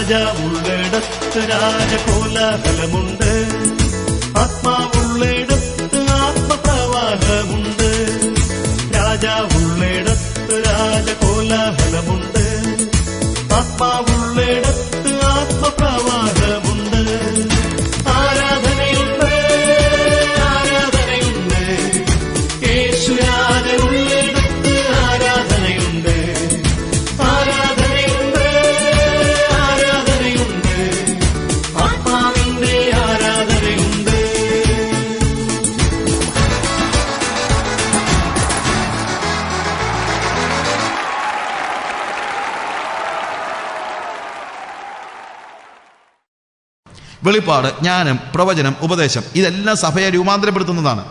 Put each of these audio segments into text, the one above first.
രാജാവുള്ളിടത്ത് രാജകോലാഹലമുണ്ട്, ആത്മാവുള്ളിടത്ത് ആത്മപ്രവാഹമുണ്ട്. രാജാവുള്ളിടത്ത് രാജകോലാഹലമുണ്ട്, ആത്മാവുള്ളിടത്ത് ആത്മപ്രവാഹമുണ്ട്. ആരാധനയുണ്ട്, ആരാധനയുണ്ട്, യേശുരാജനുള്ളിടത്ത് ആരാധനയുണ്ട്. ആരാധനയുണ്ട്, ആരാധനയുണ്ട്, ആത്മാവിന്റെ ആരാധനയുണ്ട്. വെളിപ്പാട്, ജ്ഞാനം, പ്രവചനം, ഉപദേശം ഇതെല്ലാം സഭയെ രൂപാന്തരപ്പെടുത്തുന്നതാണ്.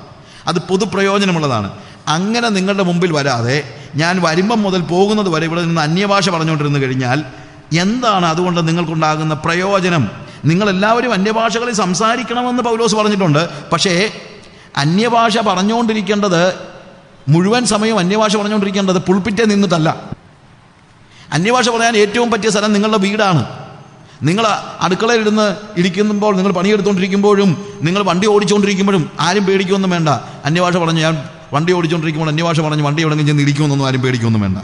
അത് പൊതുപ്രയോജനമുള്ളതാണ്. അങ്ങനെ നിങ്ങളുടെ മുമ്പിൽ വരാതെ ഞാൻ വരുമ്പം മുതൽ പോകുന്നത് വരെ ഇവിടെ നിന്ന് അന്യഭാഷ പറഞ്ഞുകൊണ്ടിരുന്നു കഴിഞ്ഞാൽ എന്താണ് അതുകൊണ്ട് നിങ്ങൾക്കുണ്ടാകുന്ന പ്രയോജനം? നിങ്ങളെല്ലാവരും അന്യഭാഷകളിൽ സംസാരിക്കണമെന്ന് പൗലോസ് പറഞ്ഞിട്ടുണ്ട്. പക്ഷേ അന്യഭാഷ പറഞ്ഞുകൊണ്ടിരിക്കേണ്ടത്, മുഴുവൻ സമയം അന്യഭാഷ പറഞ്ഞുകൊണ്ടിരിക്കേണ്ടത് പുൾപിറ്റേ നിന്നിട്ടല്ല. അന്യഭാഷ പറയാൻ ഏറ്റവും പറ്റിയ സ്ഥലം നിങ്ങളുടെ വീടാണ്. നിങ്ങൾ അടുക്കളയിലിരുന്ന് ഇരിക്കുമ്പോൾ, നിങ്ങൾ പണിയെടുത്തുകൊണ്ടിരിക്കുമ്പോഴും, നിങ്ങൾ വണ്ടി ഓടിച്ചുകൊണ്ടിരിക്കുമ്പോഴും ആരും പേടിക്കൊന്നും വേണ്ട. അന്യഭാഷ പറഞ്ഞു, ഞാൻ വണ്ടി ഓടിച്ചുകൊണ്ടിരിക്കുമ്പോൾ അന്യഭാഷ പറഞ്ഞു വണ്ടി എവിടെയെങ്കിലും ചെന്ന് ഇരിക്കുമെന്നൊന്നും ആരും പേടിക്കൊന്നും വേണ്ട.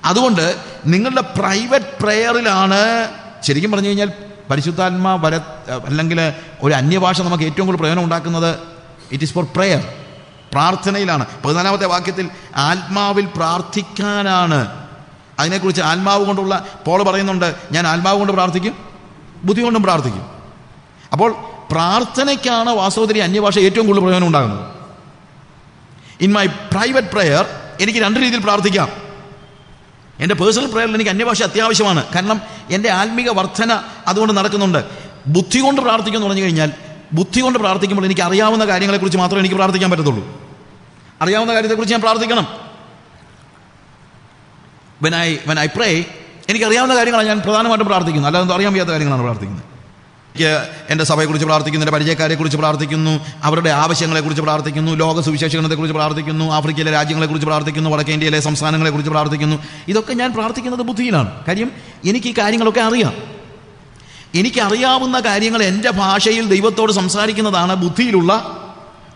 അതുകൊണ്ട് നിങ്ങളുടെ പ്രൈവറ്റ് പ്രയറിലാണ് ശരിക്കും പറഞ്ഞു കഴിഞ്ഞാൽ പരിശുദ്ധാത്മാ അല്ലെങ്കിൽ ഒരു അന്യഭാഷ നമുക്ക് ഏറ്റവും കൂടുതൽ പ്രയോജനം ഉണ്ടാക്കുന്നത്. ഇറ്റ് ഈസ് ഫോർ പ്രയർ, പ്രാർത്ഥനയിലാണ്. 14-ാമത്തെ വാക്യത്തിൽ ആത്മാവിൽ പ്രാർത്ഥിക്കാനാണ്. അതിനെക്കുറിച്ച് ആത്മാവ് കൊണ്ടുള്ള പോൾ പറയുന്നുണ്ട്, ഞാൻ ആത്മാവ് കൊണ്ട് പ്രാർത്ഥിക്കും, ബുദ്ധി കൊണ്ടും പ്രാർത്ഥിക്കും. അപ്പോൾ പ്രാർത്ഥനയ്ക്കാണ് വാസ്തവത്തിൽ അന്യഭാഷ ഏറ്റവും കൂടുതൽ പ്രയോജനം ഉണ്ടാകുന്നത്. ഇൻ മൈ പ്രൈവറ്റ് പ്രയർ എനിക്ക് രണ്ട് രീതിയിൽ പ്രാർത്ഥിക്കാം. എൻ്റെ പേഴ്സണൽ പ്രയറിൽ എനിക്ക് അന്യഭാഷ അത്യാവശ്യമാണ്, കാരണം എൻ്റെ ആത്മീക വർധന അതുകൊണ്ട് നടക്കുന്നുണ്ട്. ബുദ്ധി കൊണ്ട് പ്രാർത്ഥിക്കുമെന്ന് പറഞ്ഞു കഴിഞ്ഞാൽ, ബുദ്ധി കൊണ്ട് പ്രാർത്ഥിക്കുമ്പോൾ എനിക്ക് അറിയാവുന്ന കാര്യങ്ങളെക്കുറിച്ച് മാത്രമേ എനിക്ക് പ്രാർത്ഥിക്കാൻ പറ്റത്തുള്ളൂ. അറിയാവുന്ന കാര്യത്തെക്കുറിച്ച് ഞാൻ പ്രാർത്ഥിക്കണം. when I pray, എനിക്കറിയാവുന്ന കാര്യങ്ങളാണ് ഞാൻ പ്രധാനമായിട്ടും പ്രാർത്ഥിക്കുന്നത്, അല്ലാതെ അറിയാൻ വയ്യാത്ത കാര്യങ്ങളാണ് പ്രാർത്ഥിക്കുന്നത്. എനിക്ക് എൻ്റെ സഭയെക്കുറിച്ച് പ്രാർത്ഥിക്കുന്നു, എൻ്റെ പരിചയക്കാരെക്കുറിച്ച് പ്രാർത്ഥിക്കുന്നു, അവരുടെ ആവശ്യങ്ങളെക്കുറിച്ച് പ്രാർത്ഥിക്കുന്നു, ലോക സുവിശേഷീകരണത്തെക്കുറിച്ച് പ്രാർത്ഥിക്കുന്നു, ആഫ്രിക്കയിലെ രാജ്യങ്ങളെക്കുറിച്ച് പ്രാർത്ഥിക്കുന്നു, വടക്കേ ഇന്ത്യയിലെ സംസ്ഥാനങ്ങളെക്കുറിച്ച് പ്രാർത്ഥിക്കുന്നു. ഇതൊക്കെ ഞാൻ പ്രാർത്ഥിക്കുന്നത് ബുദ്ധിയിലാണ്. കാര്യം എനിക്ക് ഈ കാര്യങ്ങളൊക്കെ അറിയാം. എനിക്കറിയാവുന്ന കാര്യങ്ങൾ എൻ്റെ ഭാഷയിൽ ദൈവത്തോട് സംസാരിക്കുന്നതാണ് ബുദ്ധിയിലുള്ള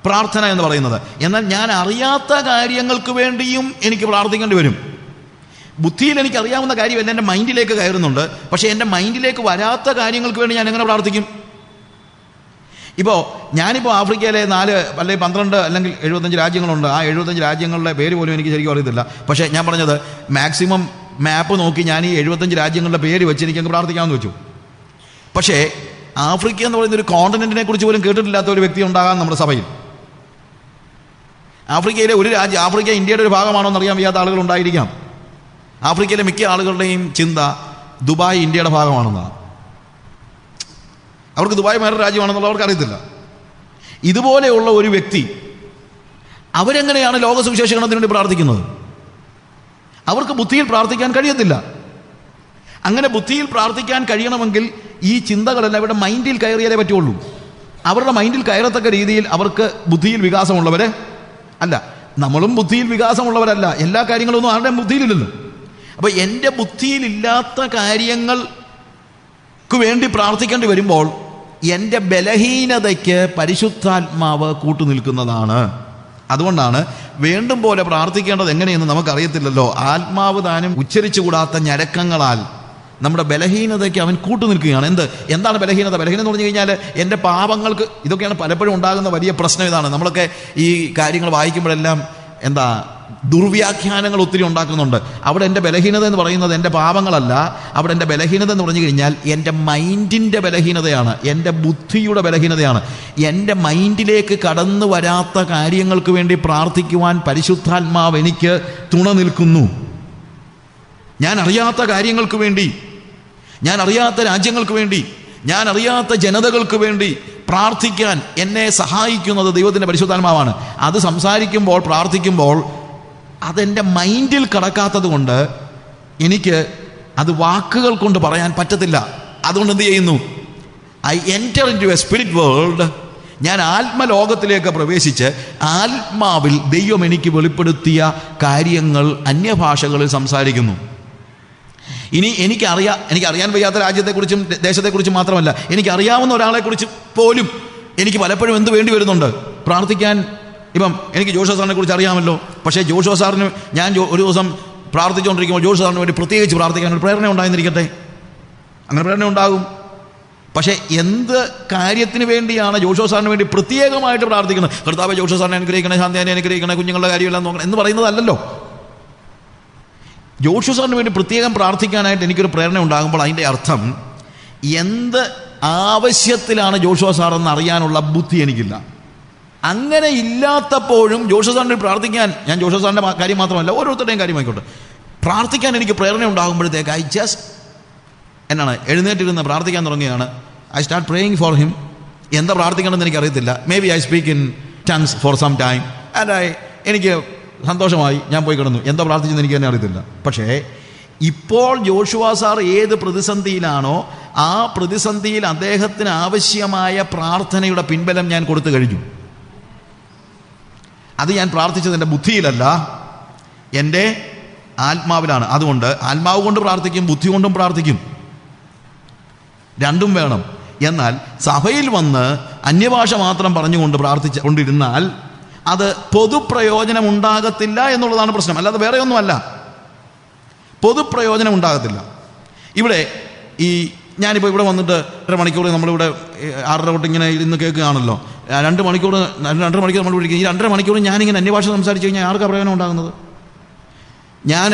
പ്രാർത്ഥന എന്ന് പറയുന്നത്. എന്നാൽ ഞാൻ അറിയാത്ത കാര്യങ്ങൾക്ക് വേണ്ടിയും എനിക്ക് പ്രാർത്ഥിക്കേണ്ടി വരും. ബുദ്ധിയിൽ എനിക്കറിയാവുന്ന കാര്യമല്ല എൻ്റെ മൈൻഡിലേക്ക് കയറുന്നുണ്ട്. പക്ഷേ എൻ്റെ മൈൻഡിലേക്ക് വരാത്ത കാര്യങ്ങൾക്ക് വേണ്ടി ഞാൻ എങ്ങനെ പ്രാർത്ഥിക്കും? ഞാനിപ്പോൾ ആഫ്രിക്കയിലെ 4 അല്ലെങ്കിൽ 12 അല്ലെങ്കിൽ 75 രാജ്യങ്ങളുണ്ട്. ആ 75 രാജ്യങ്ങളുടെ പേര് പോലും എനിക്ക് ശരിക്കും അറിയത്തില്ല. പക്ഷേ ഞാൻ പറഞ്ഞത് മാക്സിമം മാപ്പ് നോക്കി ഞാൻ ഈ 75 രാജ്യങ്ങളുടെ പേര് വെച്ച് എനിക്ക് പ്രാർത്ഥിക്കാമെന്ന് വെച്ചു. പക്ഷേ ആഫ്രിക്ക എന്ന് പറയുന്ന ഒരു കോണ്ടിനെന്റിനെ കുറിച്ച് പോലും കേട്ടിട്ടില്ലാത്ത ഒരു വ്യക്തി ഉണ്ടാകാം നമ്മുടെ സഭയിൽ. ആഫ്രിക്കയിലെ ഒരു രാജ്യം, ആഫ്രിക്ക ഇന്ത്യയുടെ ഒരു ഭാഗമാണോ എന്നറിയാൻ വയ്യാത്ത ആളുകൾ ഉണ്ടായിരിക്കാം. ആഫ്രിക്കയിലെ മിക്ക ആളുകളുടെയും ചിന്ത ദുബായ് ഇന്ത്യയുടെ ഭാഗമാണെന്നാണ്. അവർക്ക് ദുബായ് വേറെ രാജ്യമാണെന്നുള്ള അവർക്ക് അറിയത്തില്ല. ഇതുപോലെയുള്ള ഒരു വ്യക്തി അവരെങ്ങനെയാണ് ലോക സുവിശേഷീകരണത്തിന് വേണ്ടി പ്രാർത്ഥിക്കുന്നത്? അവർക്ക് ബുദ്ധിയിൽ പ്രാർത്ഥിക്കാൻ കഴിയത്തില്ല. അങ്ങനെ ബുദ്ധിയിൽ പ്രാർത്ഥിക്കാൻ കഴിയണമെങ്കിൽ ഈ ചിന്തകളെല്ലാം അവരുടെ മൈൻഡിൽ കയറിയാലേ പറ്റുള്ളൂ. അവരുടെ മൈൻഡിൽ കയറത്തക്ക രീതിയിൽ അവർക്ക് ബുദ്ധിയിൽ വികാസമുള്ളവരെ അല്ല. നമ്മളും ബുദ്ധിയിൽ വികാസമുള്ളവരല്ല. എല്ലാ കാര്യങ്ങളൊന്നും ആരുടെയും ബുദ്ധിയിലില്ലല്ലോ. അപ്പോൾ എൻ്റെ ബുദ്ധിയിലില്ലാത്ത കാര്യങ്ങൾക്ക് വേണ്ടി പ്രാർത്ഥിക്കേണ്ടി വരുമ്പോൾ എൻ്റെ ബലഹീനതയ്ക്ക് പരിശുദ്ധാത്മാവ് കൂട്ടുനിൽക്കുന്നതാണ്. അതുകൊണ്ടാണ് വേണ്ടും പോലെ പ്രാർത്ഥിക്കേണ്ടത് എങ്ങനെയെന്ന് നമുക്കറിയത്തില്ലല്ലോ. ആത്മാവ് താനും ഉച്ചരിച്ചുകൂടാത്ത ഞരക്കങ്ങളാൽ നമ്മുടെ ബലഹീനതയ്ക്ക് അവൻ കൂട്ടുനിൽക്കുകയാണ്. എന്താണ് ബലഹീനത? ബലഹീനത എന്ന് പറഞ്ഞു കഴിഞ്ഞാൽ എൻ്റെ പാപങ്ങൾക്ക്, ഇതൊക്കെയാണ് പലപ്പോഴും ഉണ്ടാകുന്ന വലിയ പ്രശ്നം. ഇതാണ് നമ്മളൊക്കെ ഈ കാര്യങ്ങൾ വായിക്കുമ്പോഴെല്ലാം ദുർവ്യാഖ്യാനങ്ങൾ ഒത്തിരി ഉണ്ടാക്കുന്നുണ്ട്. അവിടെ എൻ്റെ ബലഹീനത എന്ന് പറയുന്നത് എൻ്റെ പാപങ്ങളല്ല. അവിടെ എൻ്റെ ബലഹീനത എന്ന് പറഞ്ഞു കഴിഞ്ഞാൽ എൻ്റെ മൈൻഡിൻ്റെ ബലഹീനതയാണ്, എൻ്റെ ബുദ്ധിയുടെ ബലഹീനതയാണ്. എൻ്റെ മൈൻഡിലേക്ക് കടന്നു വരാത്ത കാര്യങ്ങൾക്ക് വേണ്ടി പ്രാർത്ഥിക്കുവാൻ പരിശുദ്ധാത്മാവ് എനിക്ക് തുണ നിൽക്കുന്നു. ഞാൻ അറിയാത്ത കാര്യങ്ങൾക്ക് വേണ്ടി, ഞാൻ അറിയാത്ത രാജ്യങ്ങൾക്ക് വേണ്ടി, ഞാൻ അറിയാത്ത ജനതകൾക്ക് വേണ്ടി പ്രാർത്ഥിക്കാൻ എന്നെ സഹായിക്കുന്നത് ദൈവത്തിൻ്റെ പരിശുദ്ധാത്മാവാണ്. അത് സംസാരിക്കുമ്പോൾ, പ്രാർത്ഥിക്കുമ്പോൾ അതെൻ്റെ മൈൻഡിൽ കടക്കാത്തത് കൊണ്ട് എനിക്ക് അത് വാക്കുകൾ കൊണ്ട് പറയാൻ പറ്റത്തില്ല. അതുകൊണ്ട് എന്ത് ചെയ്യുന്നു? I enter into a spirit world. ഞാൻ ആത്മലോകത്തിലേക്ക് പ്രവേശിച്ച് ആത്മാവിൽ ദൈവം എനിക്ക് വെളിപ്പെടുത്തിയ കാര്യങ്ങൾ അന്യഭാഷകളിൽ സംസാരിക്കുന്നു. ഇനി എനിക്കറിയാൻ വയ്യാത്ത രാജ്യത്തെക്കുറിച്ചും ദേശത്തെക്കുറിച്ചും മാത്രമല്ല, എനിക്കറിയാവുന്ന ഒരാളെക്കുറിച്ച് പോലും എനിക്ക് പലപ്പോഴും എന്ത് വേണ്ടി വരുന്നുണ്ട്? പ്രാർത്ഥിക്കാൻ. ഇപ്പം എനിക്ക് ജോഷുവ സാറിനെ കുറിച്ച് അറിയാമല്ലോ, പക്ഷേ ജോഷുവ സാറിന് ഞാൻ ഒരു ദിവസം പ്രാർത്ഥിച്ചുകൊണ്ടിരിക്കുമ്പോൾ ജോഷുവ സാറിന് വേണ്ടി പ്രത്യേകിച്ച് പ്രാർത്ഥിക്കാൻ ഒരു പ്രേരണ ഉണ്ടായിരുന്നിരിക്കട്ടെ, അങ്ങനെ പ്രേരണ ഉണ്ടാകും. പക്ഷേ എന്ത് കാര്യത്തിന് വേണ്ടിയാണ് ജോഷുവ സാറിന് വേണ്ടി പ്രത്യേകമായിട്ട് പ്രാർത്ഥിക്കുന്നത്? കർത്താവേ ജോഷുവ സാറിനെ അനുഗ്രഹിക്കണേ, ശാന്തിയാനെ അനുഗ്രഹിക്കണേ, കുഞ്ഞുങ്ങളുടെ കാര്യമെല്ലാം നോക്കണം എന്ന് പറയുന്നതല്ലല്ലോ. ജോഷുവ സാറിന് വേണ്ടി പ്രത്യേകം പ്രാർത്ഥിക്കാനായിട്ട് എനിക്കൊരു പ്രേരണ ഉണ്ടാകുമ്പോൾ അതിൻ്റെ അർത്ഥം എന്ത് ആവശ്യത്തിലാണ് ജോഷുവ സാറെന്ന് അറിയാനുള്ള ബുദ്ധി എനിക്കില്ല. അങ്ങനെ ഇല്ലാത്തപ്പോഴും ജോഷുവ സാറിന് പ്രാർത്ഥിക്കാൻ, ഞാൻ ജോഷുവ സാറിൻ്റെ കാര്യം മാത്രമല്ല ഓരോരുത്തരുടെയും കാര്യമായിക്കോട്ടെ, പ്രാർത്ഥിക്കാൻ എനിക്ക് പ്രേരണ ഉണ്ടാകുമ്പോഴത്തേക്ക് എഴുന്നേറ്റിരുന്ന് പ്രാർത്ഥിക്കാൻ തുടങ്ങിയാണ്. I start praying for him. എന്താ പ്രാർത്ഥിക്കണമെന്ന് എനിക്കറിയത്തില്ല. Maybe I speak in tongues for some time and എനിക്ക് സന്തോഷമായി, ഞാൻ പോയി കിടന്നു. എന്താ പ്രാർത്ഥിച്ചെന്ന് എനിക്ക് തന്നെ അറിയത്തില്ല. പക്ഷേ ഇപ്പോൾ ജോഷുവ സാർ ഏത് പ്രതിസന്ധിയിലാണോ ആ പ്രതിസന്ധിയിൽ അദ്ദേഹത്തിന് ആവശ്യമായ പ്രാർത്ഥനയുടെ പിൻബലം ഞാൻ കൊടുത്തു കഴിഞ്ഞു. അത് ഞാൻ പ്രാർത്ഥിച്ചത് എൻ്റെ ബുദ്ധിയിലല്ല, എൻ്റെ ആത്മാവിലാണ്. അതുകൊണ്ട് ആത്മാവ് കൊണ്ട് പ്രാർത്ഥിക്കും, ബുദ്ധി കൊണ്ടും പ്രാർത്ഥിക്കും, രണ്ടും വേണം. എന്നാൽ സഭയിൽ വന്ന് അന്യഭാഷ മാത്രം പറഞ്ഞുകൊണ്ട് പ്രാർത്ഥിച്ചുകൊണ്ടിരുന്നാൽ അത് പൊതുപ്രയോജനം ഉണ്ടാകത്തില്ല എന്നുള്ളതാണ് പ്രശ്നം, അല്ലാതെ വേറെ ഒന്നുമല്ല. പൊതുപ്രയോജനം ഉണ്ടാകത്തില്ല. ഇവിടെ ഞാനിപ്പോൾ ഇവിടെ വന്നിട്ട് 2 മണിക്കൂർ നമ്മളിവിടെ 6:30 തൊട്ട് ഇങ്ങനെ ഇന്ന് കേൾക്കുകയാണല്ലോ. 2 മണിക്കൂർ നമ്മൾ വിളിക്കുക. ഈ 2.5 മണിക്കൂർ ഞാനിങ്ങനെ അന്യഭാഷ സംസാരിച്ച് കഴിഞ്ഞാൽ ആർക്കാണ് പ്രയോജനം ഉണ്ടാകുന്നത്? ഞാൻ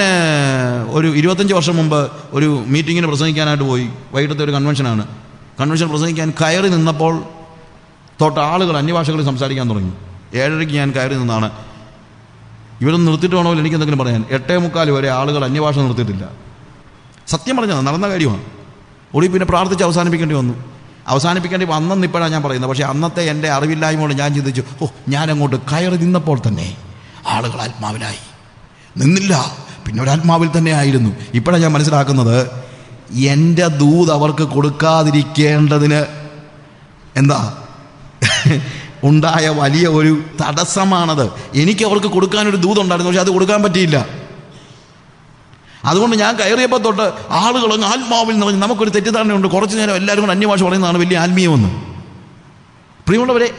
ഒരു 25 വർഷം മുമ്പ് ഒരു മീറ്റിങ്ങിന് പ്രസംഗിക്കാനായിട്ട് പോയി. വൈകിട്ടത്തെ ഒരു കൺവെൻഷൻ പ്രസംഗിക്കാൻ കയറി നിന്നപ്പോൾ തൊട്ട് ആളുകൾ അന്യഭാഷകളിൽ സംസാരിക്കാൻ തുടങ്ങി. 7:30 ഞാൻ കയറി നിന്നാണ്. ഇവരൊന്നും നിർത്തിയിട്ട് വേണമല്ലോ എനിക്ക് എന്തെങ്കിലും പറയാൻ. 8:45 വരെ ആളുകൾ അന്യഭാഷ നിർത്തിയിട്ടില്ല. സത്യം പറഞ്ഞത് നടന്ന കാര്യമാണ്. ഒടുവിൽ പിന്നെ പ്രാർത്ഥിച്ച് അവസാനിപ്പിക്കേണ്ടി വന്നെന്ന് ഇപ്പോഴാണ് ഞാൻ പറയുന്നത്. പക്ഷേ അന്നത്തെ എൻ്റെ അറിവില്ലായ്മയോട് ഞാൻ ചിന്തിച്ചു, ഞാനങ്ങോട്ട് കയറി നിന്നപ്പോൾ തന്നെ ആളുകൾ ആത്മാവിലായി. നിന്നില്ല, പിന്നെ ഒരാത്മാവിൽ തന്നെ ആയിരുന്നു. ഇപ്പോഴാണ് ഞാൻ മനസ്സിലാക്കുന്നത്, എൻ്റെ ദൂത് അവർക്ക് കൊടുക്കാതിരിക്കേണ്ടതിന് ഉണ്ടായ വലിയ ഒരു തടസ്സമാണത്. എനിക്ക് അവർക്ക് കൊടുക്കാനൊരു ദൂതുണ്ടായിരുന്നു, പക്ഷെ അത് കൊടുക്കാൻ പറ്റിയില്ല. അതുകൊണ്ട് ഞാൻ കയറിയപ്പോൾ തൊട്ട് ആളുകളങ്ങ് ആത്മാവിൽ നിറഞ്ഞ് നമുക്കൊരു തെറ്റിദ്ധാരണയുണ്ട്, കുറച്ചു നേരം എല്ലാവരും കൂടെ അന്യഭാഷ പറയുന്നതാണ് വലിയ ആത്മീയമെന്ന്. പ്രിയമുള്ളവരെ,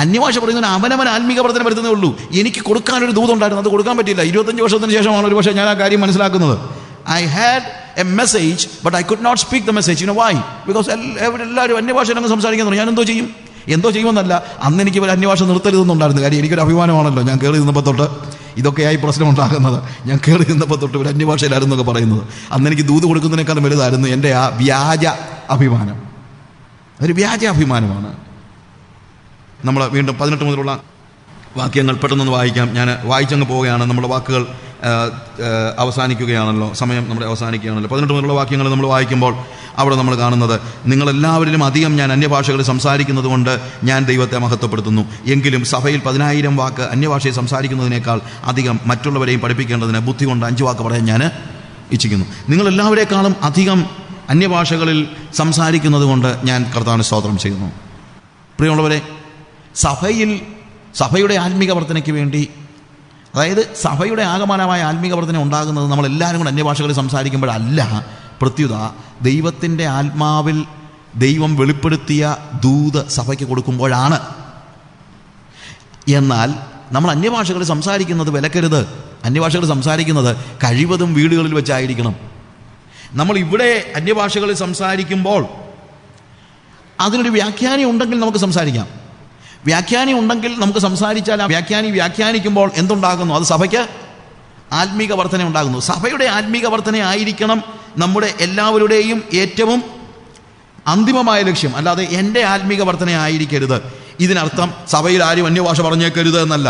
അന്യഭാഷ പറയുന്നതിന് അവനവൻ ആത്മീക പ്രവർത്തനം വരുത്തുന്നേ ഉള്ളൂ. എനിക്ക് കൊടുക്കാനൊരു ദൂതുണ്ടായിരുന്നു, അത് കൊടുക്കാൻ പറ്റിയില്ല. 25 വർഷത്തിന് ശേഷമാണ് ഒരു പക്ഷേ ഞാൻ ആ കാര്യം മനസ്സിലാക്കുന്നത്. I had a message but I could not speak the message. You know why? Because എല്ലാവരും അന്യഭാഷയിലങ്ങ് സംസാരിക്കാൻ തുടങ്ങി. ഞാൻ എന്തോ ചെയ്യുമെന്നല്ല, അന്ന് എനിക്ക് ഒരു അന്യഭാഷ നിർത്തരുതെന്നുണ്ടായിരുന്നു. കാര്യം എനിക്കൊരു അഭിമാനമാണല്ലോ, ഞാൻ കയറി നിന്നപ്പോൾ തൊട്ട് ഇതൊക്കെയായി പ്രശ്നം ഉണ്ടാകുന്നത്. ഞാൻ കയറി നിന്നപ്പോൾ തൊട്ട് ഒരു അന്യഭാഷയിലായിരുന്നു എന്നൊക്കെ പറയുന്നത്. അന്ന് എനിക്ക് ദൂത് കൊടുക്കുന്നതിനേക്കാളും വലുതായിരുന്നു എൻ്റെ ആ വ്യാജ അഭിമാനം. അതൊരു വ്യാജ അഭിമാനമാണ്. നമ്മൾ വീണ്ടും 18 മുതലുള്ള വാക്യങ്ങൾ പെട്ടെന്നൊന്ന് വായിക്കാം. ഞാൻ വായിച്ചങ്ങ് പോവുകയാണ്. നമ്മുടെ വാക്കുകൾ അവസാനിക്കുകയാണല്ലോ, സമയം നമ്മുടെ അവസാനിക്കുകയാണല്ലോ. 18 മുതലുള്ള വാക്യങ്ങൾ നമ്മൾ വായിക്കുമ്പോൾ അവിടെ നമ്മൾ കാണുന്നത്, നിങ്ങളെല്ലാവരിലും അധികം ഞാൻ അന്യഭാഷകളിൽ സംസാരിക്കുന്നത് കൊണ്ട് ഞാൻ ദൈവത്തെ മഹത്വപ്പെടുത്തുന്നു. എങ്കിലും സഭയിൽ 10,000 വാക്ക് അന്യഭാഷയിൽ സംസാരിക്കുന്നതിനേക്കാൾ അധികം മറ്റുള്ളവരെയും പഠിപ്പിക്കേണ്ടതിന് ബുദ്ധി കൊണ്ട് 5 വാക്ക് പറയാൻ ഞാൻ ഇച്ഛിക്കുന്നു. നിങ്ങളെല്ലാവരെക്കാളും അധികം അന്യഭാഷകളിൽ സംസാരിക്കുന്നത് കൊണ്ട് ഞാൻ കർത്താവിന് സ്തോത്രം ചെയ്യുന്നു. പ്രിയമുള്ളവരെ, സഭയുടെ ആത്മീക വർധനയ്ക്ക് വേണ്ടി, അതായത് സഭയുടെ ആകമാനമായ ആത്മീക വർധന ഉണ്ടാകുന്നത് നമ്മളെല്ലാവരും കൂടെ അന്യഭാഷകളിൽ സംസാരിക്കുമ്പോഴല്ല, പ്രത്യുത ദൈവത്തിൻ്റെ ആത്മാവിൽ ദൈവം വെളിപ്പെടുത്തിയ ദൂത് സഭയ്ക്ക് കൊടുക്കുമ്പോഴാണ്. എന്നാൽ നമ്മൾ അന്യഭാഷകളിൽ സംസാരിക്കുന്നത് വിലക്കരുത്. അന്യഭാഷകൾ സംസാരിക്കുന്നത് കഴിവതും വീടുകളിൽ വെച്ചായിരിക്കണം. നമ്മൾ ഇവിടെ അന്യഭാഷകളിൽ സംസാരിക്കുമ്പോൾ അതിനൊരു വ്യാഖ്യാനി ഉണ്ടെങ്കിൽ നമുക്ക് സംസാരിക്കാം. വ്യാഖ്യാനി ഉണ്ടെങ്കിൽ നമുക്ക് സംസാരിച്ചാൽ ആ വ്യാഖ്യാനിക്കുമ്പോൾ എന്തുണ്ടാകുന്നു? അത് സഭയ്ക്ക് ആത്മീക വർധന ഉണ്ടാകുന്നു. സഭയുടെ ആത്മീക വർധന ആയിരിക്കണം നമ്മുടെ എല്ലാവരുടെയും ഏറ്റവും അന്തിമമായ ലക്ഷ്യം, അല്ലാതെ എൻ്റെ ആത്മീക വർധന ആയിരിക്കരുത്. ഇതിനർത്ഥം സഭയിൽ ആരും അന്യഭാഷ പറഞ്ഞേക്കരുത് എന്നല്ല.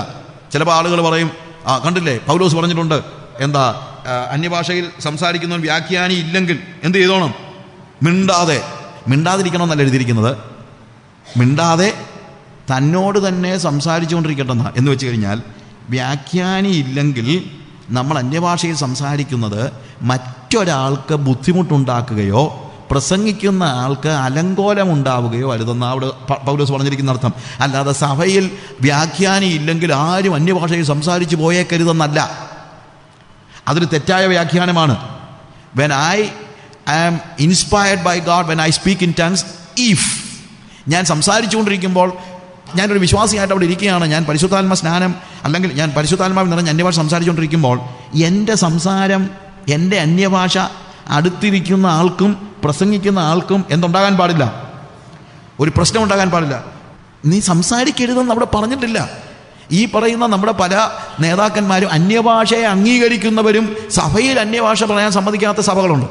ചിലപ്പോൾ ആളുകൾ പറയും, കണ്ടില്ലേ പൗലോസ് പറഞ്ഞിട്ടുണ്ട്, അന്യഭാഷയിൽ സംസാരിക്കുന്നവൻ വ്യാഖ്യാനി ഇല്ലെങ്കിൽ എന്ത് ചെയ്തോണം? മിണ്ടാതിരിക്കണമെന്നല്ല എഴുതിയിരിക്കുന്നത്. മിണ്ടാതെ തന്നോട് തന്നെ സംസാരിച്ചുകൊണ്ടിരിക്കട്ടെന്ന എന്ന് വെച്ച് കഴിഞ്ഞാൽ, വ്യാഖ്യാനി ഇല്ലെങ്കിൽ നമ്മൾ അന്യഭാഷയിൽ സംസാരിക്കുന്നത് മറ്റൊരാൾക്ക് ബുദ്ധിമുട്ടുണ്ടാക്കുകയോ പ്രസംഗിക്കുന്ന ആൾക്ക് അലങ്കോലമുണ്ടാവുകയോ അരുതെന്ന് അവിടെ പൗലോസ് പറഞ്ഞിരിക്കുന്ന അർത്ഥം. അല്ലാതെ സഭയിൽ വ്യാഖ്യാനി ഇല്ലെങ്കിൽ ആരും അന്യഭാഷയിൽ സംസാരിച്ച് പോയേക്കരുതെന്നല്ല. അതൊരു തെറ്റായ വ്യാഖ്യാനമാണ്. When I I am inspired by God when I speak in tongues if ഞാൻ സംസാരിച്ചുകൊണ്ടിരിക്കുമ്പോൾ, ഞാനൊരു വിശ്വാസിയായിട്ട് അവിടെ ഇരിക്കുകയാണ്, ഞാൻ പരിശുദ്ധാത്മ സ്നാനം അല്ലെങ്കിൽ ഞാൻ പരിശുദ്ധാത്മാവിൽ നിറഞ്ഞ അന്യഭാഷ സംസാരിച്ചുകൊണ്ടിരിക്കുമ്പോൾ എൻ്റെ സംസാരം, എൻ്റെ അന്യഭാഷ അടുത്തിരിക്കുന്ന ആൾക്കും പ്രസംഗിക്കുന്ന ആൾക്കും എന്തുണ്ടാകാൻ പാടില്ല? ഒരു പ്രശ്നം ഉണ്ടാകാൻ പാടില്ല. നീ സംസാരിക്കരുതെന്ന് അവിടെ പറഞ്ഞിട്ടില്ല. ഈ പറയുന്ന നമ്മുടെ പല നേതാക്കന്മാരും അന്യഭാഷയെ അംഗീകരിക്കുന്നവരും സഭയിൽ അന്യഭാഷ പറയാൻ സമ്മതിക്കാത്ത സഭകളുണ്ട്.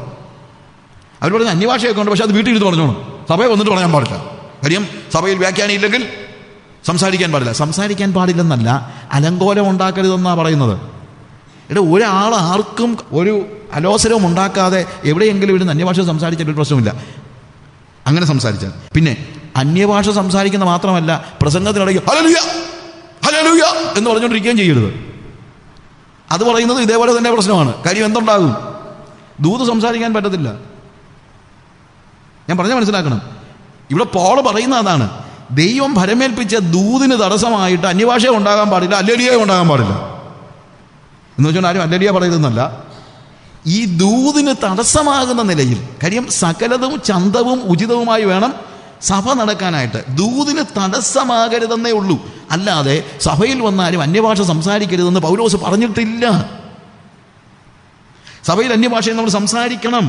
അവർ പറഞ്ഞ അന്യഭാഷയൊക്കെ ഉണ്ട്, പക്ഷെ അത് വീട്ടിൽ ഇരുന്ന് പറഞ്ഞോണം, സഭയെ വന്നിട്ട് പറയാൻ പാടില്ല. കാര്യം സഭയിൽ വ്യാഖ്യാനിയില്ലെങ്കിൽ സംസാരിക്കാൻ പാടില്ല. സംസാരിക്കാൻ പാടില്ലെന്നല്ല, അലങ്കോലം ഉണ്ടാക്കരുതെന്നാണ് പറയുന്നത്. ഇവിടെ ഒരാൾ ആർക്കും ഒരു അലോസരവും ഉണ്ടാക്കാതെ എവിടെയെങ്കിലും ഇരുന്ന് അന്യഭാഷ സംസാരിച്ചിട്ട് ഒരു പ്രശ്നമില്ല. അങ്ങനെ സംസാരിച്ചാൽ പിന്നെ അന്യഭാഷ സംസാരിക്കുന്ന മാത്രമല്ല, പ്രസംഗത്തിനിടയ്ക്ക് ഹല്ലേലൂയ ഹല്ലേലൂയ എന്ന് പറഞ്ഞുകൊണ്ടിരിക്കുകയും ചെയ്യരുത്. അത് പറയുന്നത് ഇതേപോലെ തന്നെ പ്രശ്നമാണ്. കാര്യം എന്തുണ്ടാകും? ദൂത് സംസാരിക്കാൻ പറ്റത്തില്ല. ഞാൻ പറഞ്ഞാൽ മനസ്സിലാക്കണം. ഇവിടെ പോൾ പറയുന്ന അതാണ്, ദൈവം ഭരമേൽപ്പിച്ച ദൂതിന് തടസ്സമായിട്ട് അന്യഭാഷ ഉണ്ടാകാൻ പാടില്ല, ഹല്ലേലൂയ ഉണ്ടാകാൻ പാടില്ല എന്ന് വെച്ചാൽ ആരും ഹല്ലേലൂയ പറയുന്നതല്ല. ഈ ദൂതിന് തടസ്സമാകുന്ന നിലയിൽ, കാര്യം സകലതും ചന്തവും ഉചിതവുമായി വേണം സഭ നടക്കാനായിട്ട്. ദൂതിന് തടസ്സമാകരുതെന്നേ ഉള്ളൂ, അല്ലാതെ സഭയിൽ വന്നാലും അന്യഭാഷ സംസാരിക്കരുതെന്ന് പൗലോസ് പറഞ്ഞിട്ടില്ല. സഭയിൽ അന്യഭാഷയിൽ നമ്മൾ സംസാരിക്കണം.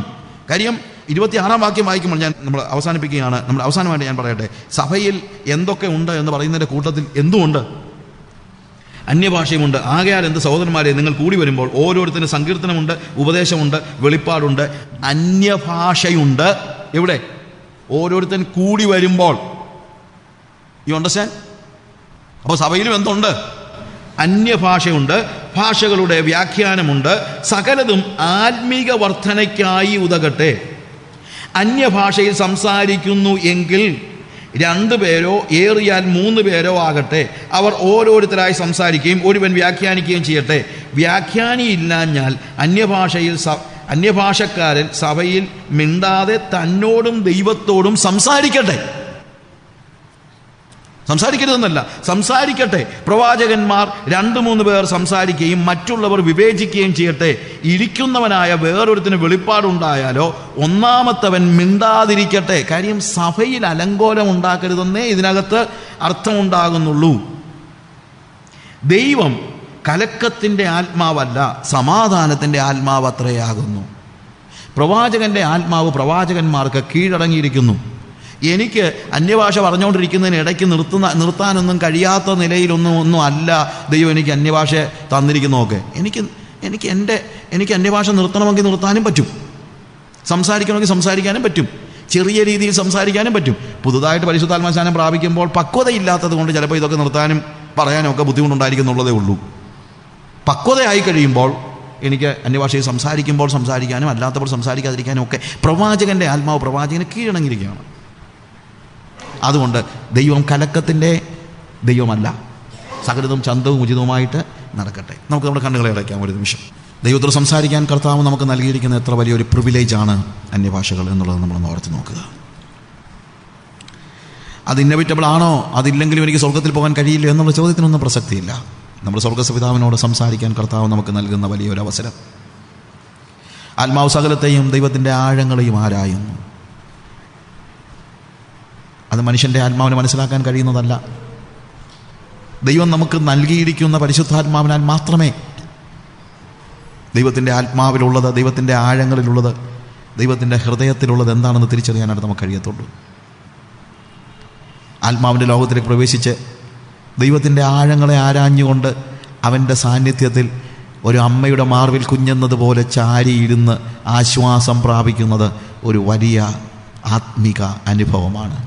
കാര്യം 26-ാം വാക്യം വായിക്കുമ്പോൾ നമ്മൾ അവസാനിപ്പിക്കുകയാണ്. നമ്മൾ അവസാനമായിട്ട് ഞാൻ പറയട്ടെ, സഭയിൽ എന്തൊക്കെ ഉണ്ട് എന്ന് പറയുന്നതിൻ്റെ കൂട്ടത്തിൽ എന്തുമുണ്ട്? അന്യഭാഷയുമുണ്ട്. ആകയാൽ എന്ത് സഹോദരന്മാരെ, നിങ്ങൾ കൂടി വരുമ്പോൾ ഓരോരുത്തരും സങ്കീർത്തനമുണ്ട്, ഉപദേശമുണ്ട്, വെളിപ്പാടുണ്ട്, അന്യഭാഷയുണ്ട്. എവിടെ? ഓരോരുത്തൻ കൂടി വരുമ്പോൾ. You understand? അപ്പോൾ സഭയിലും എന്തുണ്ട്? അന്യഭാഷയുണ്ട്, ഭാഷകളുടെ വ്യാഖ്യാനമുണ്ട്, സകലതും ആത്മീക വർധനയ്ക്കായി ഉതകട്ടെ. അന്യഭാഷയിൽ സംസാരിക്കുന്നു എങ്കിൽ 2 പേരോ ഏറിയാൽ 3 പേരോ ആകട്ടെ, അവർ ഓരോരുത്തരായി സംസാരിക്കുകയും ഒരുവൻ വ്യാഖ്യാനിക്കുകയും ചെയ്യട്ടെ. വ്യാഖ്യാനിയില്ലാഞ്ഞാൽ അന്യഭാഷക്കാരൻ സഭയിൽ മിണ്ടാതെ തന്നോടും ദൈവത്തോടും സംസാരിക്കട്ടെ. സംസാരിക്കരുതെന്നല്ല, സംസാരിക്കട്ടെ. പ്രവാചകന്മാർ 2-3 പേർ സംസാരിക്കുകയും മറ്റുള്ളവർ വിവേചിക്കുകയും ചെയ്യട്ടെ. ഇരിക്കുന്നവനായ വേറൊരുത്തിന് വെളിപ്പാടുണ്ടായാലോ ഒന്നാമത്തവൻ മിണ്ടാതിരിക്കട്ടെ. കാര്യം സഭയിൽ അലങ്കോലം ഉണ്ടാക്കരുതെന്നേ ഇതിനകത്ത് അർത്ഥമുണ്ടാകുന്നുള്ളൂ. ദൈവം കലക്കത്തിൻ്റെ ആത്മാവല്ല, സമാധാനത്തിൻ്റെ ആത്മാവ് അത്രയാകുന്നു. പ്രവാചകൻ്റെ ആത്മാവ് പ്രവാചകന്മാർക്ക് കീഴടങ്ങിയിരിക്കുന്നു. എനിക്ക് അന്യഭാഷ പറഞ്ഞുകൊണ്ടിരിക്കുന്നതിന് ഇടയ്ക്ക് നിർത്താനൊന്നും കഴിയാത്ത നിലയിലൊന്നും അല്ല ദൈവം എനിക്ക് അന്യഭാഷ തന്നിരിക്കുന്നതൊക്കെ. എനിക്ക് അന്യഭാഷ നിർത്തണമെങ്കിൽ നിർത്താനും പറ്റും, സംസാരിക്കണമെങ്കിൽ സംസാരിക്കാനും പറ്റും, ചെറിയ രീതിയിൽ സംസാരിക്കാനും പറ്റും. പുതുതായിട്ട് പരിശുദ്ധാത്മാ സ്നാനം പ്രാപിക്കുമ്പോൾ പക്വതയില്ലാത്തത് കൊണ്ട് ചിലപ്പോൾ ഇതൊക്കെ നിർത്താനും പറയാനും ഒക്കെ ബുദ്ധിമുട്ടുണ്ടായിരിക്കുന്നുള്ളതേ ഉള്ളൂ. പക്വതയായി കഴിയുമ്പോൾ എനിക്ക് അന്യഭാഷയിൽ സംസാരിക്കുമ്പോൾ സംസാരിക്കാനും അല്ലാത്തപ്പോൾ സംസാരിക്കാതിരിക്കാനും ഒക്കെ പ്രവാചകൻ്റെ ആത്മാവ് പ്രവാചകന് കീഴടങ്ങിയിരിക്കുകയാണ്. അതുകൊണ്ട് ദൈവം കലക്കത്തിൻ്റെ ദൈവമല്ല, സകലതും ചന്തവും ഉചിതവുമായിട്ട് നടക്കട്ടെ. നമുക്ക് നമ്മുടെ കണ്ണുകളെ അടയ്ക്കാം ഒരു നിമിഷം. ദൈവത്തോട് സംസാരിക്കാൻ കർത്താവ് നമുക്ക് നൽകിയിരിക്കുന്ന എത്ര വലിയൊരു പ്രിവിലേജാണ് അന്യഭാഷകൾ എന്നുള്ളത് നമ്മളൊന്ന് ഓർത്ത് നോക്കുക. അത് ഇന്നവിറ്റബിൾ ആണോ, അതില്ലെങ്കിലും എനിക്ക് സ്വർഗത്തിൽ പോകാൻ കഴിയില്ല എന്നുള്ള ചോദ്യത്തിനൊന്നും പ്രസക്തിയില്ല. നമ്മുടെ സ്വർഗപിതാവിനോട് സംസാരിക്കാൻ കർത്താവ് നമുക്ക് നൽകുന്ന വലിയൊരു അവസരം. ആത്മാവ് സകലത്തെയും ദൈവത്തിൻ്റെ ആഴങ്ങളെയും ആരായുന്നു. അത് മനുഷ്യൻ്റെ ആത്മാവിനെ മനസ്സിലാക്കാൻ കഴിയുന്നതല്ല. ദൈവം നമുക്ക് നൽകിയിരിക്കുന്ന പരിശുദ്ധാത്മാവിനാൽ മാത്രമേ ദൈവത്തിൻ്റെ ആത്മാവിലുള്ളത്, ദൈവത്തിൻ്റെ ആഴങ്ങളിലുള്ളത്, ദൈവത്തിൻ്റെ ഹൃദയത്തിലുള്ളത് എന്താണെന്ന് തിരിച്ചറിയാനായിട്ട് നമുക്ക് കഴിയത്തുള്ളൂ. ആത്മാവിൻ്റെ ലോകത്തിലേക്ക് പ്രവേശിച്ച് ദൈവത്തിൻ്റെ ആഴങ്ങളെ ആരാഞ്ഞുകൊണ്ട് അവൻ്റെ സാന്നിധ്യത്തിൽ ഒരു അമ്മയുടെ മാർവിൽ കുഞ്ഞെന്നതുപോലെ ചാരിയിരുന്ന് ആശ്വാസം പ്രാപിക്കുന്നത് ഒരു വലിയ ആത്മിക അനുഭവമാണ്.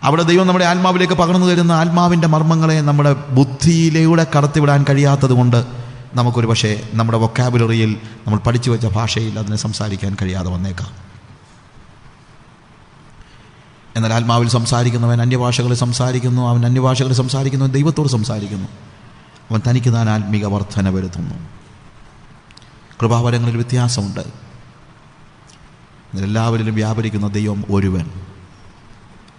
അവിടെ ദൈവം നമ്മുടെ ആത്മാവിലേക്ക് പകർന്നു തരുന്ന ആത്മാവിൻ്റെ മർമ്മങ്ങളെ നമ്മുടെ ബുദ്ധിയിലൂടെ കടത്തിവിടാൻ കഴിയാത്തത് കൊണ്ട് നമുക്കൊരു പക്ഷേ നമ്മുടെ വൊക്കാബുലറിയിൽ നമ്മൾ പഠിച്ചു വെച്ച ഭാഷയിൽ അതിനെ സംസാരിക്കാൻ കഴിയാതെ വന്നേക്കാം. എന്നാൽ ആത്മാവിൽ സംസാരിക്കുന്നവൻ അന്യഭാഷകളിൽ സംസാരിക്കുന്നു. അവൻ അന്യഭാഷകളിൽ സംസാരിക്കുന്നു, ദൈവത്തോട് സംസാരിക്കുന്നു. അവൻ തനിക്ക് താൻ ആത്മീക വർധന വരുത്തുന്നു. കൃപാവരങ്ങളിൽ വ്യത്യാസമുണ്ട്. എല്ലാവരിലും വ്യാപരിക്കുന്ന ദൈവം ഒരുവൻ.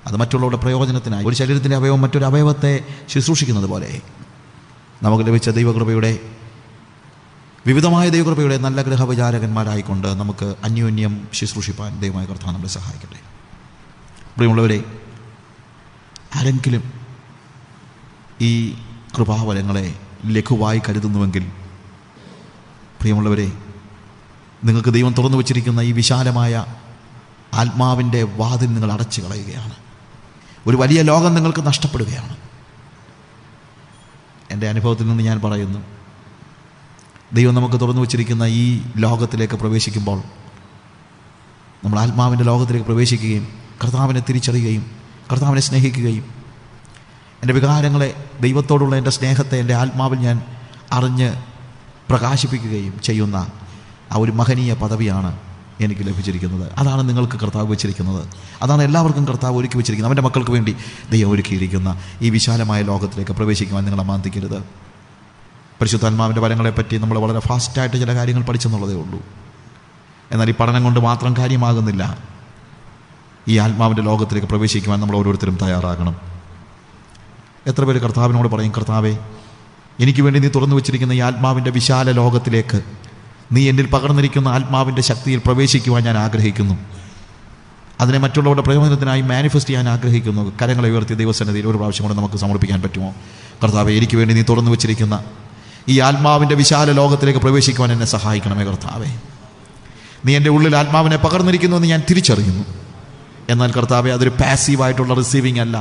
അത് മറ്റുള്ളവരുടെ പ്രയോജനത്തിനായി. ഒരു ശരീരത്തിൻ്റെ അവയവം മറ്റൊരു അവയവത്തെ ശുശ്രൂഷിക്കുന്നത് പോലെ നമുക്ക് ലഭിച്ച ദൈവകൃപയുടെ വിവിധമായ ദൈവകൃപയുടെ നല്ല ഗൃഹവിചാരകന്മാരായിക്കൊണ്ട് നമുക്ക് അന്യോന്യം ശുശ്രൂഷിപ്പാൻ ദൈവമായ കർത്താവ് നമ്മളെ സഹായിക്കട്ടെ. പ്രിയമുള്ളവരെ, ആരെങ്കിലും ഈ കൃപാവരങ്ങളെ ലഘുവായി കരുതുന്നുവെങ്കിൽ, പ്രിയമുള്ളവരെ, നിങ്ങൾക്ക് ദൈവം തുറന്നു വച്ചിരിക്കുന്ന ഈ വിശാലമായ ആത്മാവിൻ്റെ വാതിൽ നിങ്ങൾ അടച്ചു കളയുകയാണ്. ഒരു വലിയ ലോകം നിങ്ങൾക്ക് നഷ്ടപ്പെടുകയാണ്. എൻ്റെ അനുഭവത്തിൽ നിന്ന് ഞാൻ പറയുന്നു, ദൈവം നമുക്ക് തുറന്നു വച്ചിരിക്കുന്ന ഈ ലോകത്തിലേക്ക് പ്രവേശിക്കുമ്പോൾ, നമ്മൾ ആത്മാവിൻ്റെ ലോകത്തിലേക്ക് പ്രവേശിക്കുകയും കർത്താവിനെ തിരിച്ചറിയുകയും കർത്താവിനെ സ്നേഹിക്കുകയും എൻ്റെ വികാരങ്ങളെ, ദൈവത്തോടുള്ള എൻ്റെ സ്നേഹത്തെ എൻ്റെ ആത്മാവിൽ ഞാൻ അറിഞ്ഞ് പ്രകാശിപ്പിക്കുകയും ചെയ്യുന്ന ആ ഒരു മഹനീയ പദവിയാണ് എനിക്ക് ലഭിച്ചിരിക്കുന്നത്. അതാണ് നിങ്ങൾക്ക് കർത്താവ് വെച്ചിരിക്കുന്നത്. അതാണ് എല്ലാവർക്കും കർത്താവ് ഒരുക്കി വെച്ചിരിക്കുന്നത്. അവൻ്റെ മക്കൾക്ക് വേണ്ടി ദൈവം ഒരുക്കിയിരിക്കുന്ന ഈ വിശാലമായ ലോകത്തിലേക്ക് പ്രവേശിക്കുവാൻ നിങ്ങളെ മാന്തിക്കരുത്. പരിശുദ്ധാത്മാവിൻ്റെ വരങ്ങളെപ്പറ്റി നമ്മൾ വളരെ ഫാസ്റ്റായിട്ട് ചില കാര്യങ്ങൾ പഠിച്ചെന്നുള്ളതേ ഉള്ളൂ. എന്നാൽ ഈ പഠനം കൊണ്ട് മാത്രം കാര്യമാകുന്നില്ല. ഈ ആത്മാവിൻ്റെ ലോകത്തിലേക്ക് പ്രവേശിക്കുവാൻ നമ്മൾ ഓരോരുത്തരും തയ്യാറാകണം. എത്ര പേര് കർത്താവിനോട് പറയും, കർത്താവേ, എനിക്ക് വേണ്ടി നീ തുറന്നു വച്ചിരിക്കുന്ന ഈ ആത്മാവിൻ്റെ വിശാല ലോകത്തിലേക്ക് നീ എന്നിൽ പകർന്നിരിക്കുന്ന ആത്മാവിൻ്റെ ശക്തിയിൽ പ്രവേശിക്കുവാൻ ഞാൻ ആഗ്രഹിക്കുന്നു. അതിനെ മറ്റുള്ളവരുടെ പ്രയോജനത്തിനായി മാനിഫെസ്റ്റ് ചെയ്യാൻ ആഗ്രഹിക്കുന്നു. കരങ്ങളെ ഉയർത്തി ദൈവസന്നിധിയിൽ ഒരു പ്രാവശ്യം കൂടെ നമുക്ക് സമർപ്പിക്കാൻ പറ്റുമോ? കർത്താവേ, എനിക്ക് വേണ്ടി നീ തുറന്നു വച്ചിരിക്കുന്ന ഈ ആത്മാവിൻ്റെ വിശാല ലോകത്തിലേക്ക് പ്രവേശിക്കുവാൻ എന്നെ സഹായിക്കണമേ. കർത്താവേ, നീ എൻ്റെ ഉള്ളിൽ ആത്മാവിനെ പകർന്നിരിക്കുന്നുവെന്ന് ഞാൻ തിരിച്ചറിയുന്നു. എന്നാൽ കർത്താവേ, അതൊരു പാസീവായിട്ടുള്ള റിസീവിങ് അല്ല.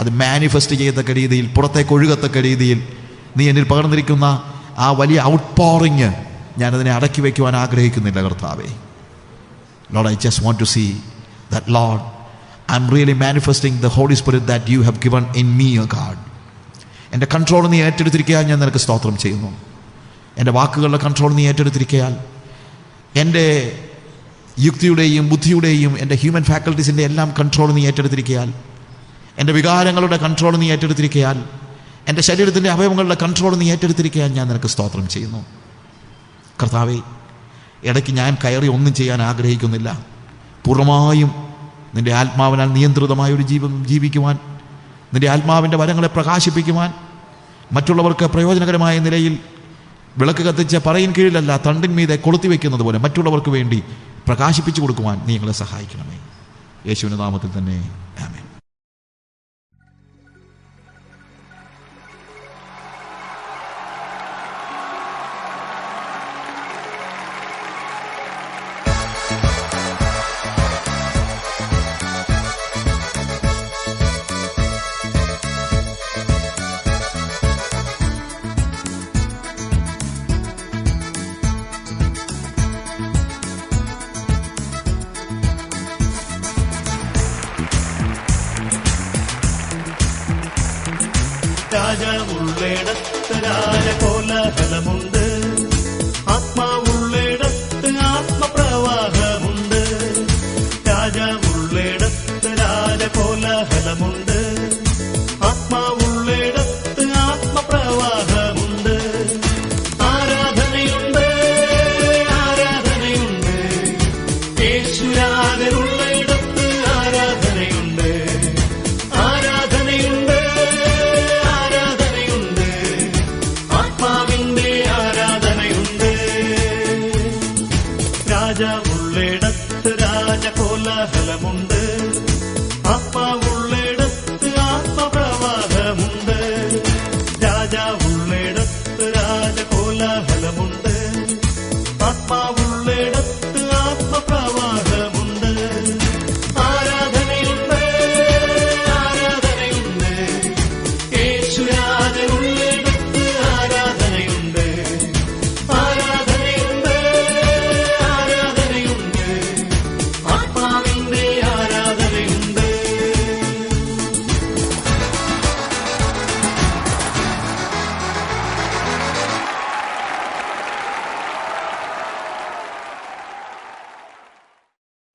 അത് മാനിഫെസ്റ്റ് ചെയ്യത്തക്ക രീതിയിൽ, പുറത്തേക്ക് ഒഴുകത്തക്ക രീതിയിൽ നീ എന്നിൽ പകർന്നിരിക്കുന്ന ആ വലിയ ഔട്ട് പോറിങ് ഞാനതിനെ അടക്കി വയ്ക്കുവാൻ ആഗ്രഹിക്കുന്നില്ല. കർത്താവേ, Lord, I just want to see that, Lord, I'm really manifesting the Holy Spirit that you have given in me, O God. എൻ്റെ കൺട്രോൾ നീ ഏറ്റെടുത്തിരിക്കാൻ ഞാൻ നിനക്ക് സ്തോത്രം ചെയ്യുന്നു. എൻ്റെ വാക്കുകളുടെ കൺട്രോൾ നീ ഏറ്റെടുത്തിരിക്കയാൽ, എൻ്റെ യുക്തിയുടെയും ബുദ്ധിയുടെയും എൻ്റെ ഹ്യൂമൻ ഫാക്കൽറ്റീസിൻ്റെ എല്ലാം കൺട്രോൾ നീ ഏറ്റെടുത്തിരിക്കയാൽ, എൻ്റെ വികാരങ്ങളുടെ കൺട്രോൾ നീ ഏറ്റെടുത്തിരിക്കയാൽ, എൻ്റെ ശരീരത്തിൻ്റെ അവയവങ്ങളുടെ കൺട്രോൾ നീ ഏറ്റെടുത്തിരിക്കയാൽ ഞാൻ നിനക്ക് സ്തോത്രം ചെയ്യുന്നു. കർത്താവേ, ഇടയ്ക്ക് ഞാൻ കയറി ഒന്നും ചെയ്യാൻ ആഗ്രഹിക്കുന്നില്ല. പൂർണ്ണമായും നിൻ്റെ ആത്മാവിനാൽ നിയന്ത്രിതമായ ഒരു ജീവിക്കുവാൻ, നിൻ്റെ ആത്മാവിൻ്റെ വരങ്ങളെ പ്രകാശിപ്പിക്കുവാൻ, മറ്റുള്ളവർക്ക് പ്രയോജനകരമായ നിലയിൽ വിളക്ക് കത്തിച്ച പറയിൻ കീഴിലല്ല തണ്ടിന്മീതെ കൊളുത്തി വയ്ക്കുന്നത് പോലെ മറ്റുള്ളവർക്ക് വേണ്ടി പ്രകാശിപ്പിച്ചു കൊടുക്കുവാൻ നീ ഞങ്ങളെ സഹായിക്കണമേ. യേശുവിൻ്റെ നാമത്തിൽ തന്നെ ആമേൻ. രാജാവുള്ളിടത്ത് രാജകോലാഹലമുണ്ട്, ആത്മാവുള്ളിടത്ത് ആത്മപ്രവാഹമുണ്ട്. രാജാവുള്ളിടത്ത് രാജകോലാഹലമുണ്ട്, ആത്മാവുള്ളിടത്ത് ആത്മപ്രവാഹമുണ്ട്. ആരാധനയുണ്ട്, ആരാധനയുണ്ട്, യേശുരാജനുള്ളിടത്ത് ആരാധനയുണ്ട്. ആരാധനയുണ്ട്, രാജാവുള്ളിടത്ത് രാജകോലാഹലമുണ്ട്,